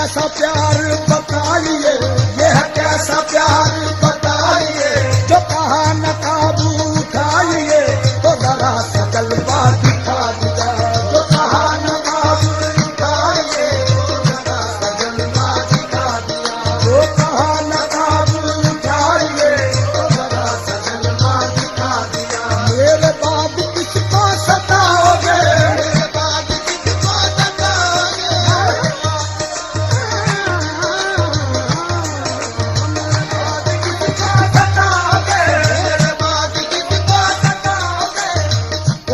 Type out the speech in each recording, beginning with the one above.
कैसा प्यार बताइए, ये है कैसा प्यार बताइए, जो कहा न काबू उठाइए तो जरा सा जलवा दिखा दिया, जो कहा न काबू उठाइए तो जरा सा जलवा दिखा दिया, जो कहा न काबू उठाइए तो जरा सा जलवा दिखा दिया। मेरे बाद किसको सताओगे, मेरे बाद किसको सताओगे, मेरे बाद किसको सताओगे,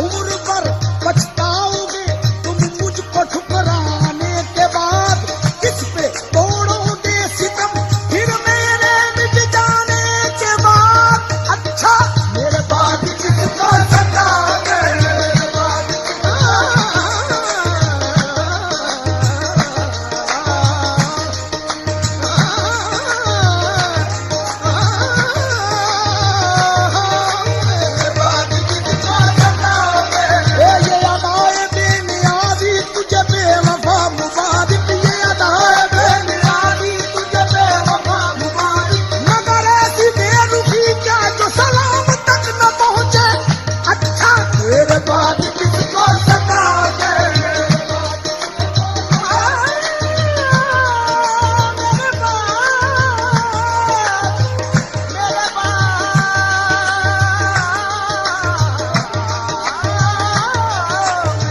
उम्र भर पछताओगे तुम मुझको ठुकराने के बाद, किस पे तोड़ोगे सितम फिर मेरे मिट जाने के बाद। अच्छा मेरे बाद किसको सताओगे, मेरे बाद किसको सताओगे। ये अदाए बेनियाजी तुझे बेवफा मुबारिक, ये अदाए बेनियाजी तुझे बेवफा मुबारिक, मगर ऐसी बेरुखी क्या जो सलाम तक न पहुंचे। अच्छा मेरे बाद किसको सताओगे, मेरे बाद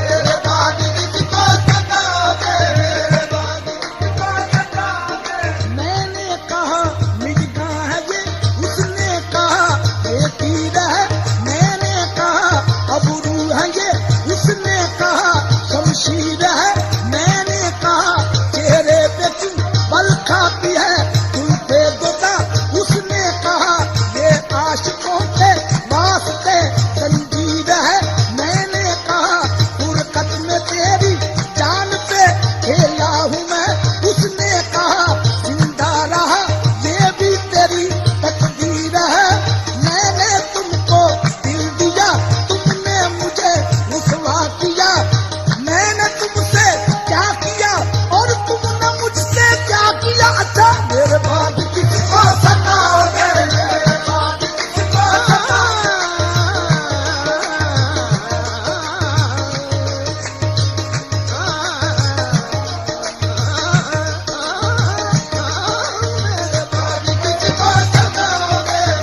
मेरे बाद किसको सताओगे, मेरे बाद किसको सताओगे। मैंने कहा मिर्गा है ये, उसने कहा बेतीर है, मैंने कहा अबरू है ये, उसने कहा शमशीर है, मैंने कहा चेहरे पे क्यों बल खाती है तुमसे दोता, उसने कहा ये आशिकों के वास्ते जंजीर है, मैंने कहा फुरकत में तेरी जान पे खेला हूँ मैं, उसने कहा जिंदा रहा ये भी तेरी तकदीर है, मैंने तुमको दिल दिया तुमने मुझे रुसवा किया, मैंने तुमसे क्या किया और तुमने मुझसे क्या किया। अच्छा मेरे बाद किसको सताओगे, मेरे बाद किसको सताओगे,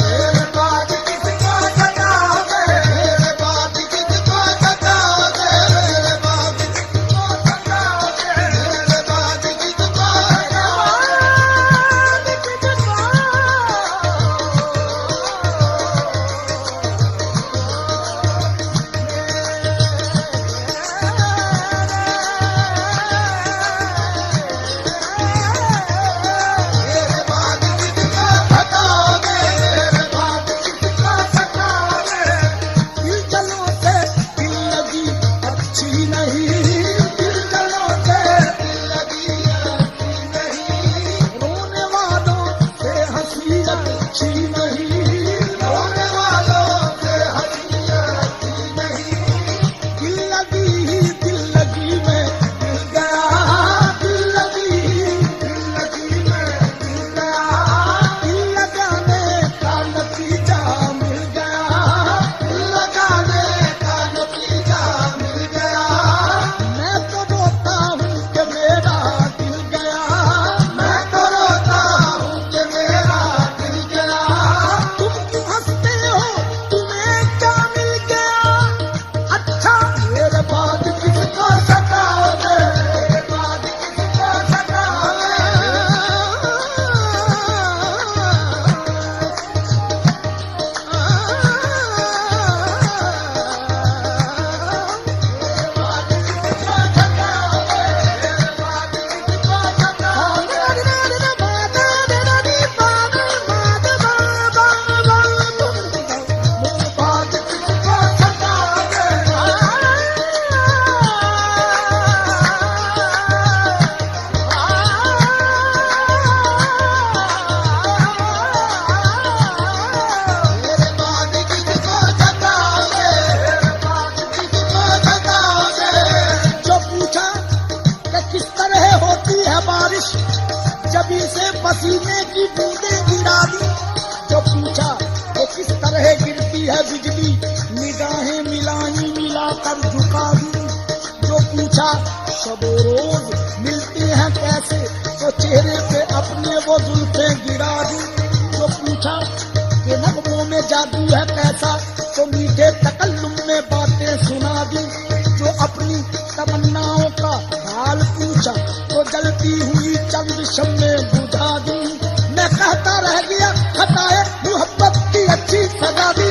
मेरे बाद किसको सताओगे, मेरे बाद किसको सताओगे, मेरे बाद किसको सताओगे, मेरे बाद किसको सताओगे, मेरे बाद किसको सताओगे। होती है बारिश, जबी से पसीने की बूंदें गिरा दी। जो पूछा कि किस तरह गिरती है बिजली, निगाहें मिलाई मिलाकर झुका दी। जो पूछा शबो रोज मिलती हैं कैसे, तो चेहरे पे अपने वो जुल्फें गिरा दी। जो पूछा कि नगमों में जादू है कैसा, तो मीठे तकल्लुम में बातें सुना दी। जो अपनी तमन्नाओं का हाल पूछा, तो जलती हुई चंद शम्में बुझा दी। मैं कहता रह गया खताए मोहब्बत की अच्छी सजा दी।